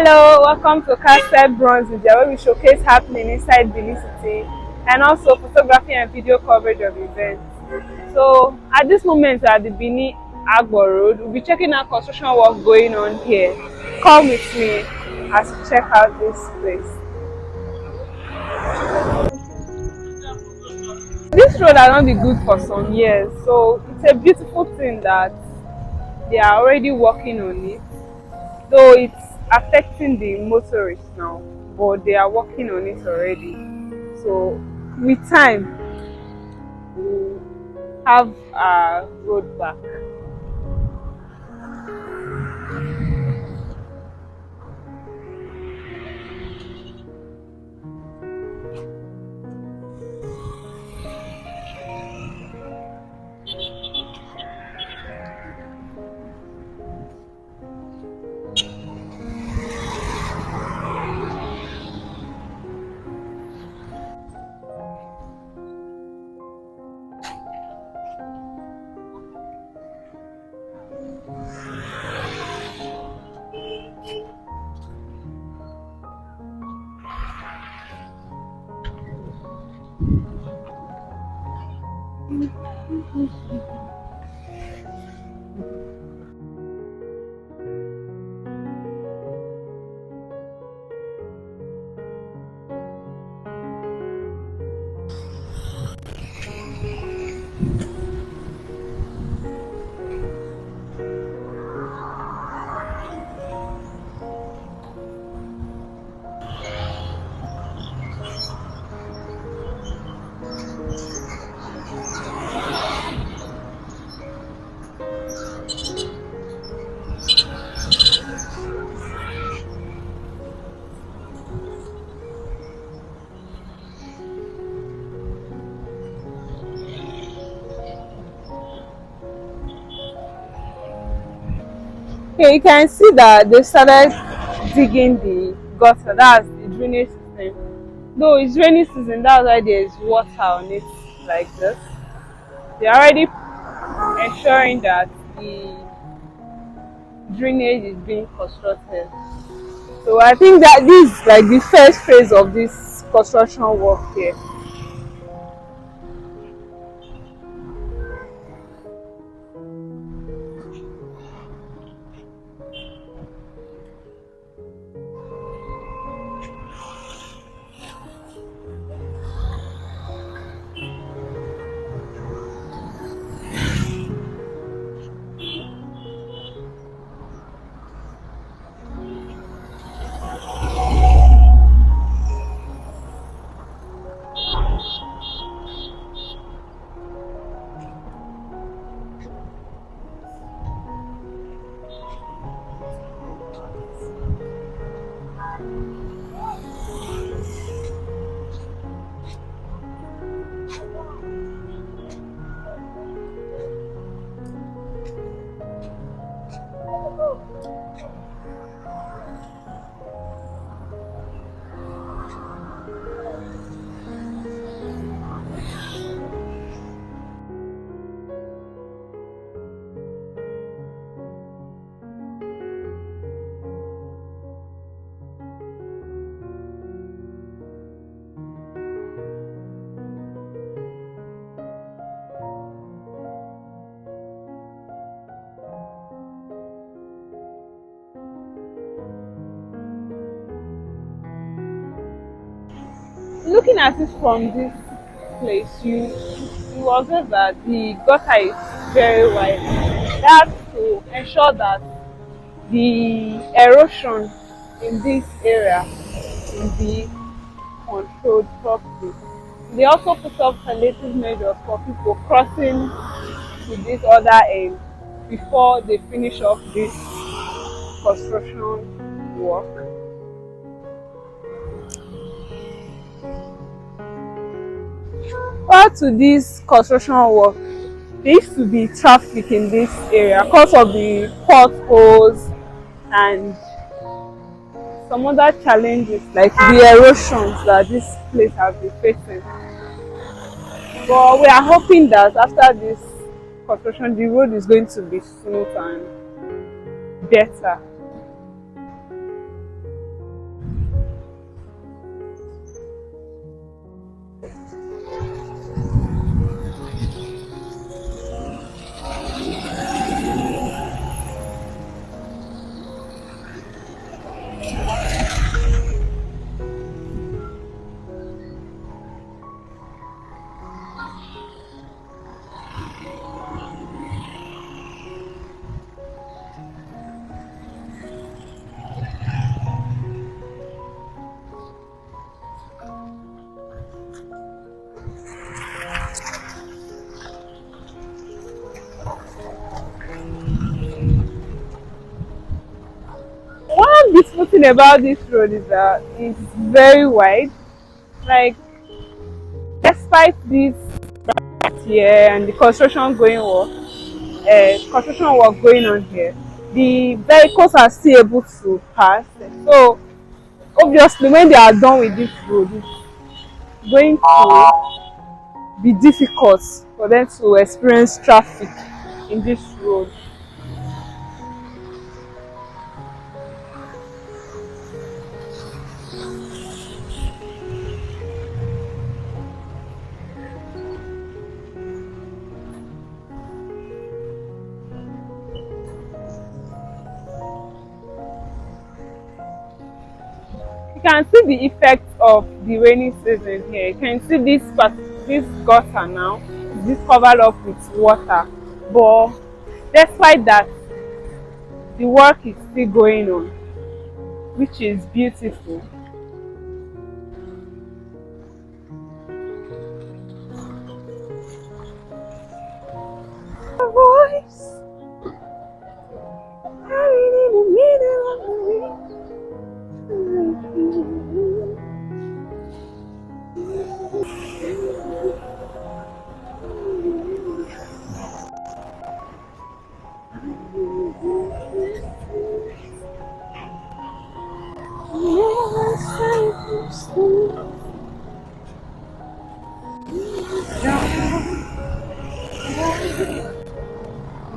Hello, welcome to Castle Bronze Media, where we showcase happening inside Benin City and also photography and video coverage of events. So at this moment at the Benin Asaba Road, we'll be checking out construction work going on here. Come with me as we check out this place. This road has not been good for some years, so it's a beautiful thing that they are already working on it. Though it's affecting the motorists now, but they are working on it already. So with time, we'll have a road back. Okay, you can see that they started digging the gutter, that's the drainage system. Though it's rainy season, that's why there's water on it like this. They're already ensuring that the drainage is being constructed. So I think that this is like the first phase of this construction work here. Looking at it from this place, you observe that the gutter is very wide. That's to ensure that the erosion in this area will be controlled properly. They also put up palliative measures for people crossing to this other end before they finish off this construction work. Prior to this construction work, there used to be traffic in this area because of the potholes and some other challenges like the erosions that this place has been facing. But we are hoping that after this construction, the road is going to be smooth and better. good thing about this road is that it's very wide. Like, despite this here and the construction work going on here, the vehicles are still able to pass. So obviously, when they are done with this road, it's going to be difficult for them to experience traffic in this road. You can see the effect of the rainy season here. You can see this gutter now, this covered up with water. But despite that, the work is still going on, which is beautiful. A voice carried in the middle of the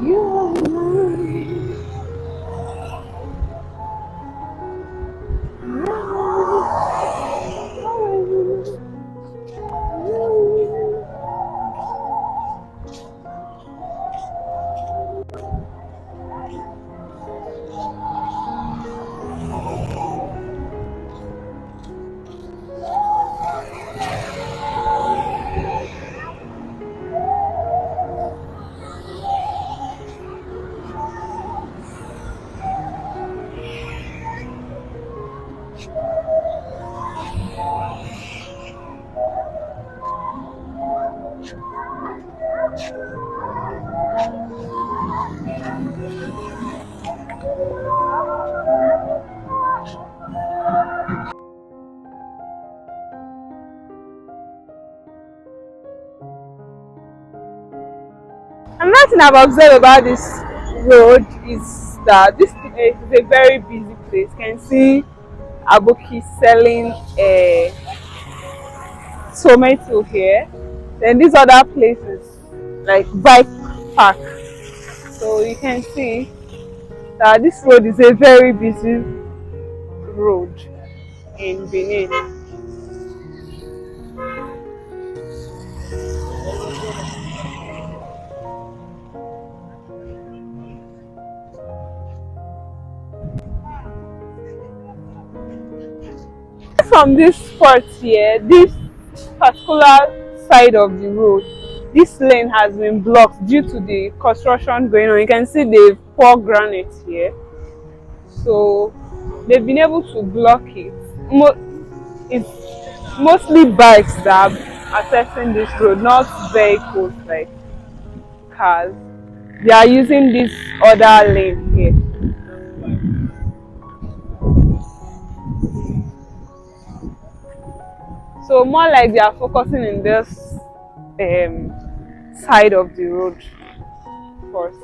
you are mine. Another thing I've observed about this road is that this place is a very busy place. You can see Aboki selling tomato here. Then these other places like bike park. So you can see that this road is a very busy road in Benin. From this spot here, this particular side of the road, this lane has been blocked due to the construction going on. You can see they've poured granite here, so they've been able to block it. It's mostly bikes that are accessing this road, not vehicles like cars. They are using this other lane here. So more like they are focusing in this side of the road first.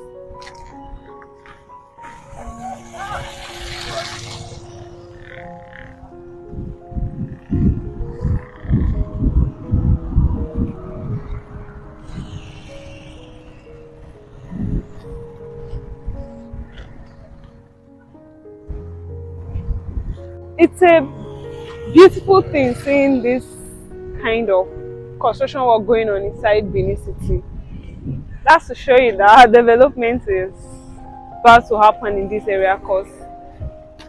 It's a beautiful thing seeing this kind of construction work going on inside Benin City. That's to show you that development is about to happen in this area, because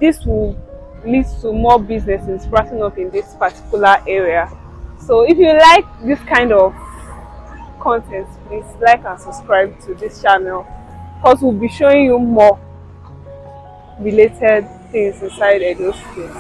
this will lead to more businesses sprouting up in this particular area. So if you like this kind of content, please like and subscribe to this channel, because we'll be showing you more related things inside Edo State.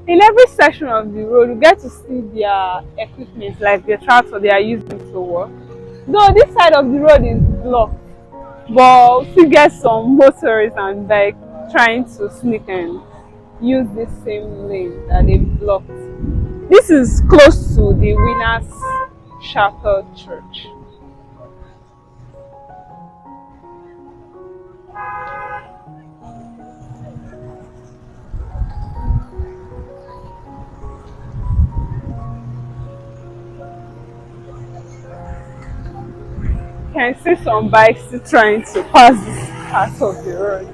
In every section of the road, you get to see their equipment, like the tractor they are using to work. Though this side of the road is blocked, but we still get some motorists and bike trying to sneak and use this same lane that they blocked. This is close to the Winners Chapel Church. You can see some bikes still trying to pass this part of the road.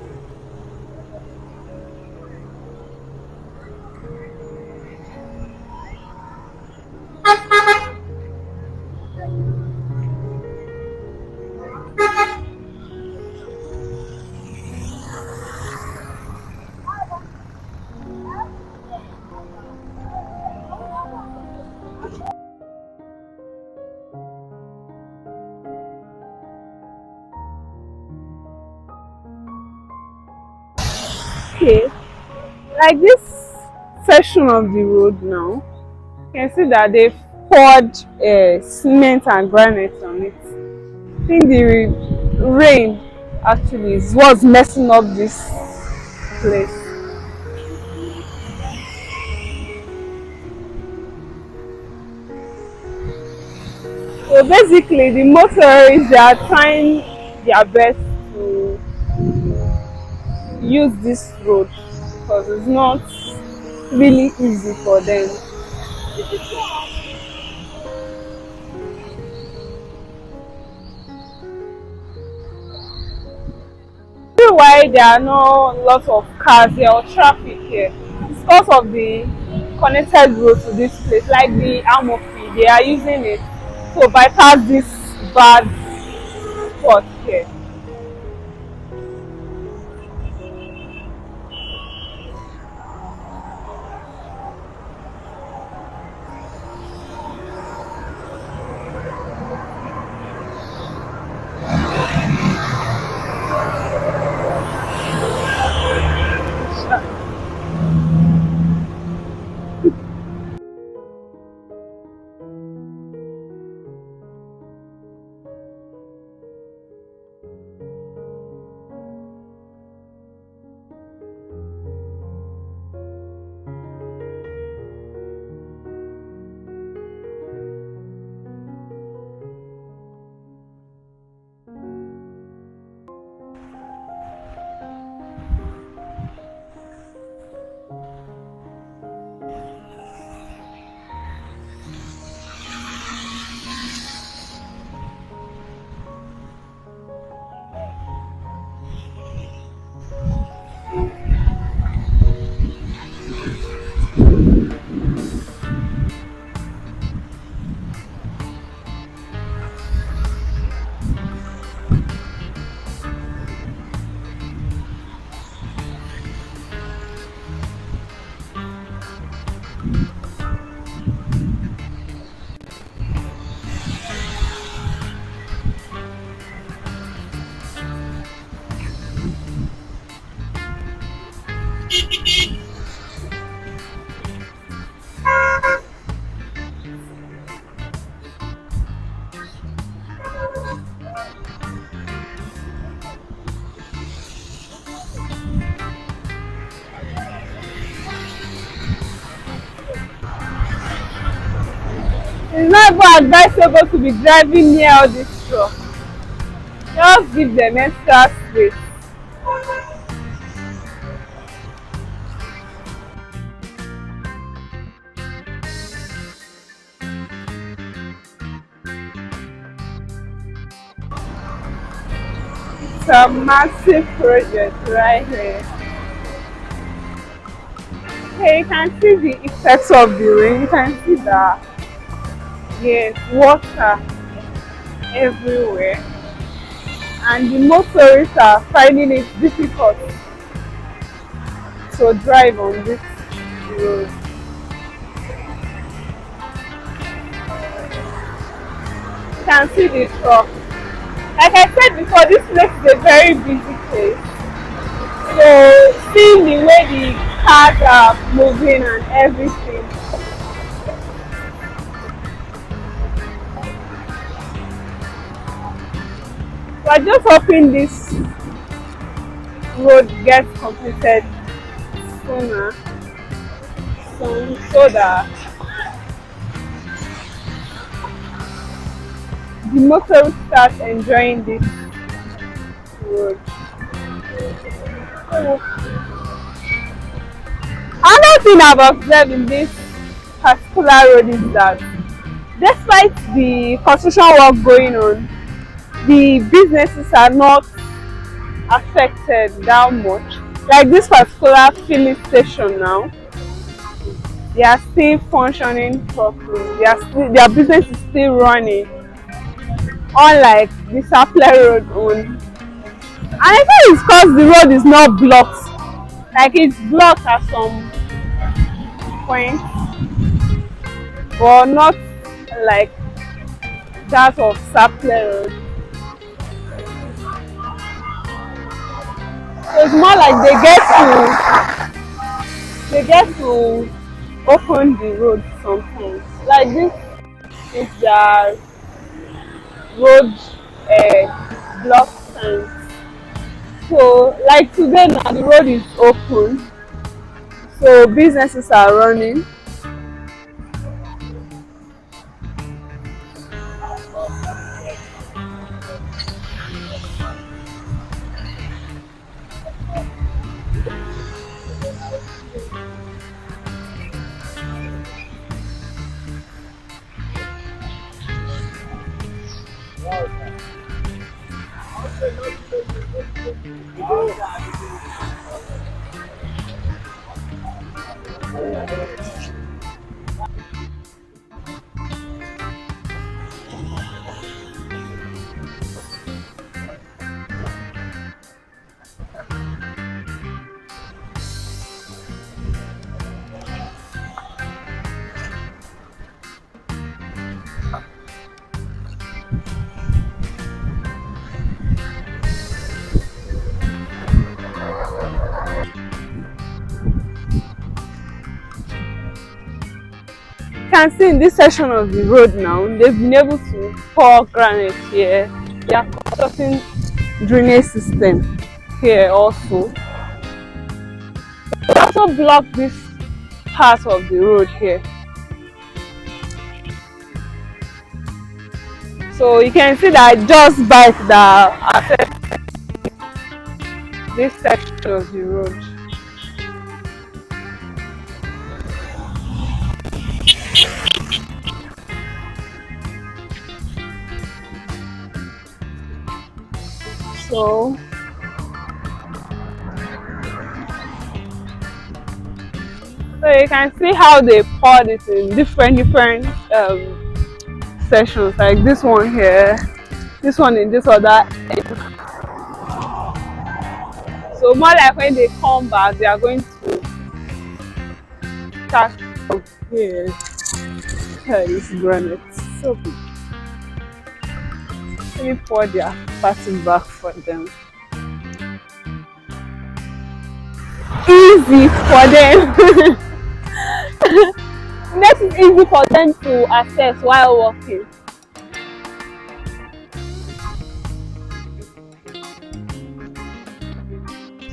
Okay, like this section of the road now, you can see that they've poured cement and granite on it. I think the rain actually is what's messing up this place. So basically, the motorists they are trying their best to use this road because it's not really easy for them. Reason why there are not lots of cars here or traffic here is because of the connected road to this place, like the Amofi, they are using it to bypass this bad spot here. It's not even advisable to be driving near all this truck. Just give them extra space. It's a massive project right here. Okay, you can see the effects of the rain. You can see that, yes, water everywhere. And the motorists are finding it difficult to drive on this road. You can see the truck. Like I said before, this place is a very busy place. So seeing the way the cars are moving and everything. We're just hoping this road gets completed sooner, soon, so that the motorists start enjoying this road. Another thing I've observed in this particular road is that despite the construction work going on, the businesses are not affected that much. Like this particular filling station now, they are still functioning properly. Their business is still running, unlike the Sapele Road one. And I think it's because the road is not blocked. Like it's blocked at some point, but not like that of Sapele Road. So it's more like they get to open the road sometimes. Like this is their road block signs. So like today now the road is open, so businesses are running. You can see in this section of the road now, they've been able to pour granite here. They are constructing drainage system here also. They also block this part of the road here. So you can see that just bike that affects this section of the road. So you can see how they poured it in different sections, like this one here, this one in this other end. So more like when they come back, they are going to start from here. This granite, so big. Let me pour their passing back for them. Easy for them. Makes it easy for them to access while walking.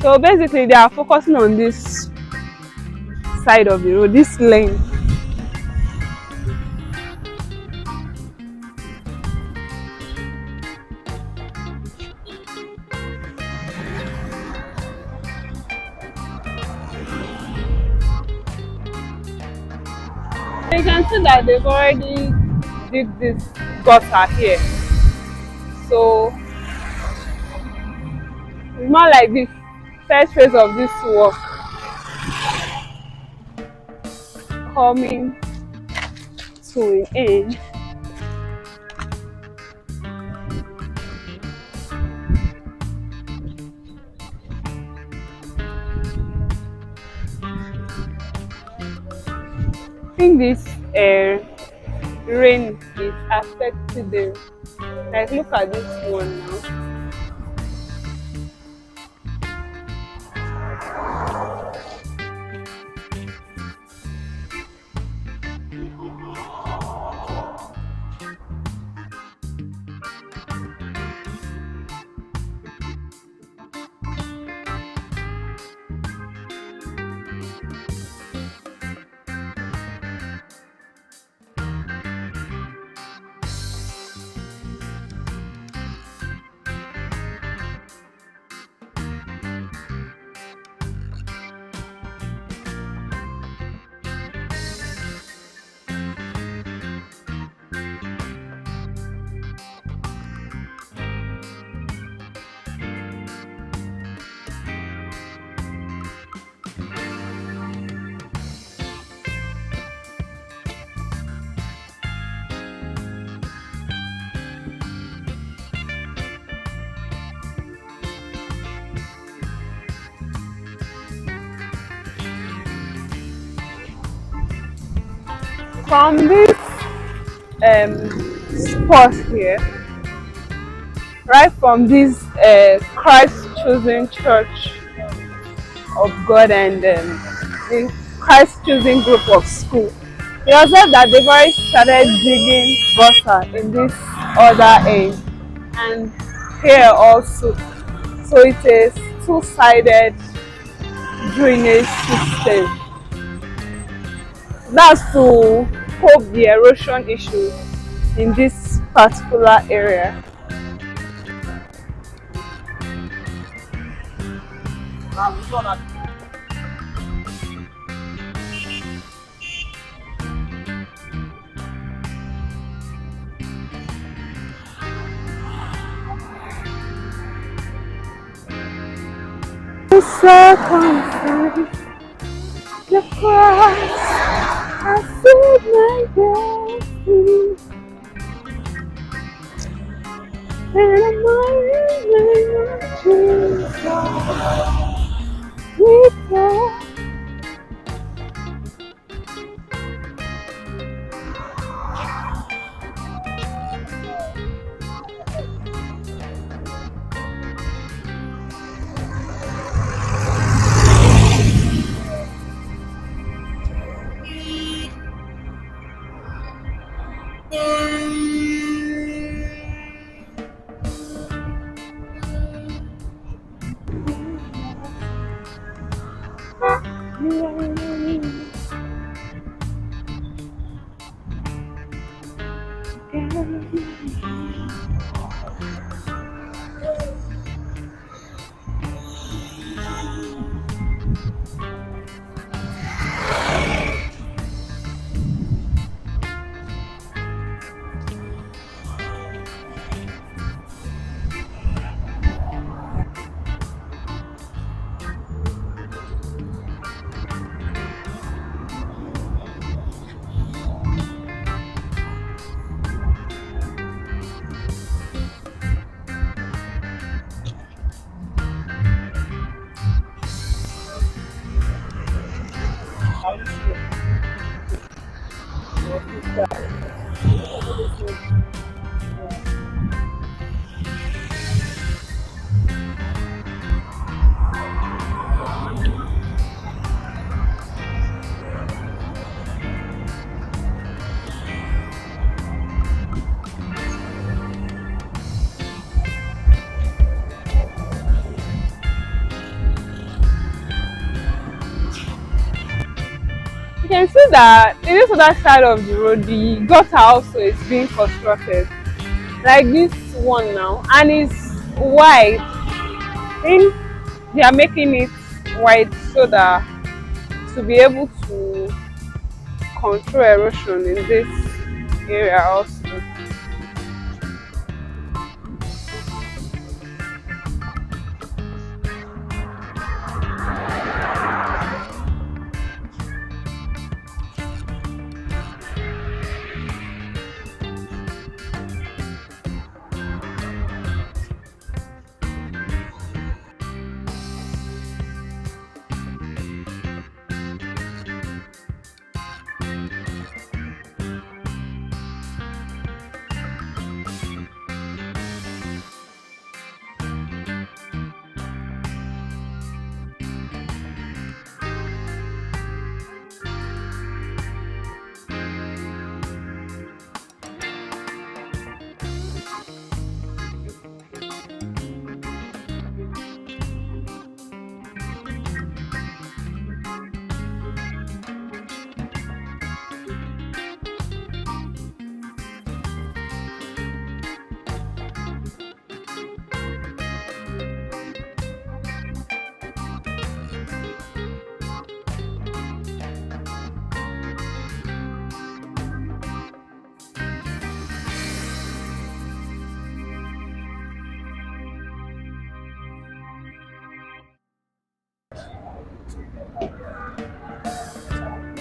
So basically they are focusing on this side of the road, this lane. You can see that they've already did this gutter here. So it's more like this first phase of this work coming to an end. I think this rain is affecting them. Like look at this one now. From this spot here, right from this Christ chosen church of God and the Christ chosen group of school, we observed that they've already started digging gutter in this other end and here also. So it is two-sided drainage system. That's to cope the erosion issue in this particular area. The circumstance, the cross, I see my destiny, and I'm running Jesus. We pray. You can see that in this other side of the road, the gutter also is being constructed. Like this one now, and it's wide. I think they are making it wide so that to be able to control erosion in this area also.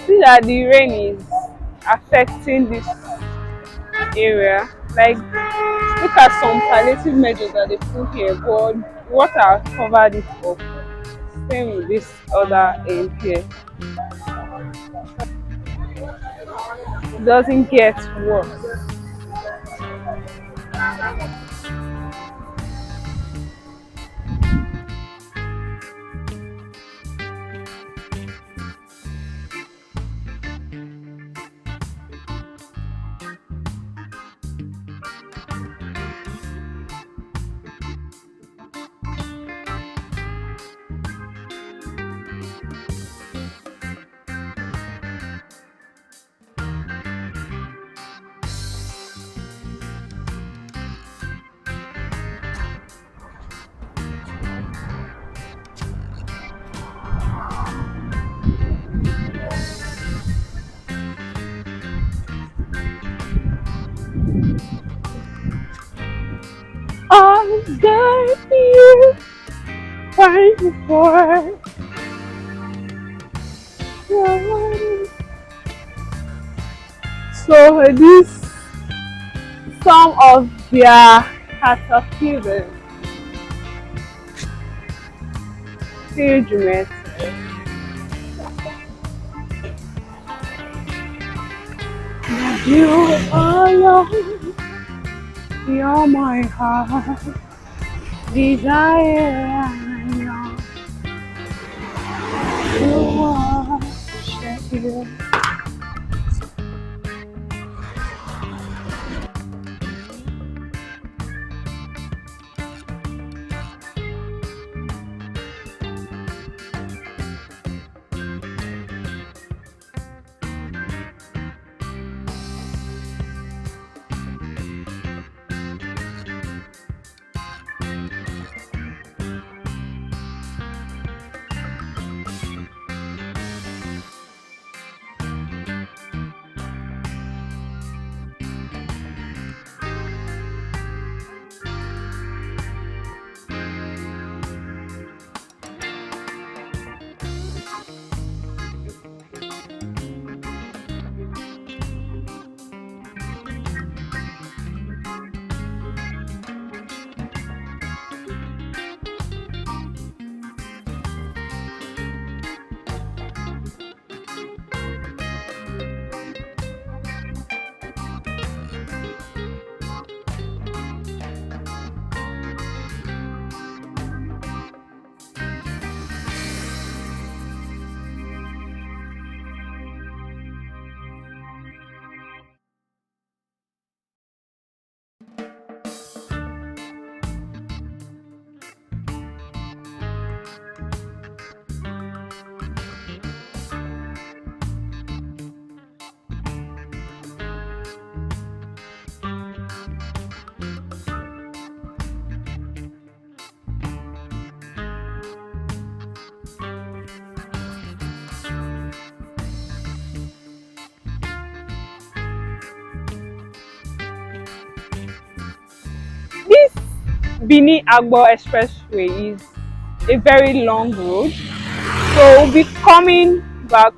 See that the rain is affecting this area. Like, look at some palliative measures that they put here, but water covered it up. Same with this other end here. doesn't get worse. All the you fighting for your. So this some of their caterpillars, huge. You alone, you're my heart, desire and young to worship you. This Benin Agbo Expressway is a very long road, so we'll be coming back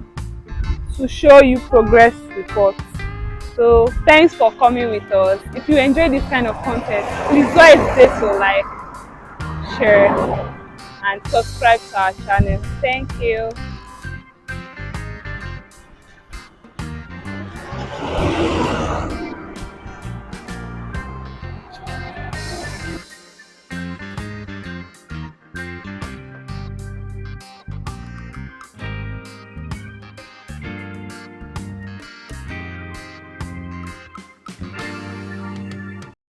to show you progress reports. So thanks for coming with us. If you enjoy this kind of content, please don't hesitate to like, share, and subscribe to our channel. Thank you.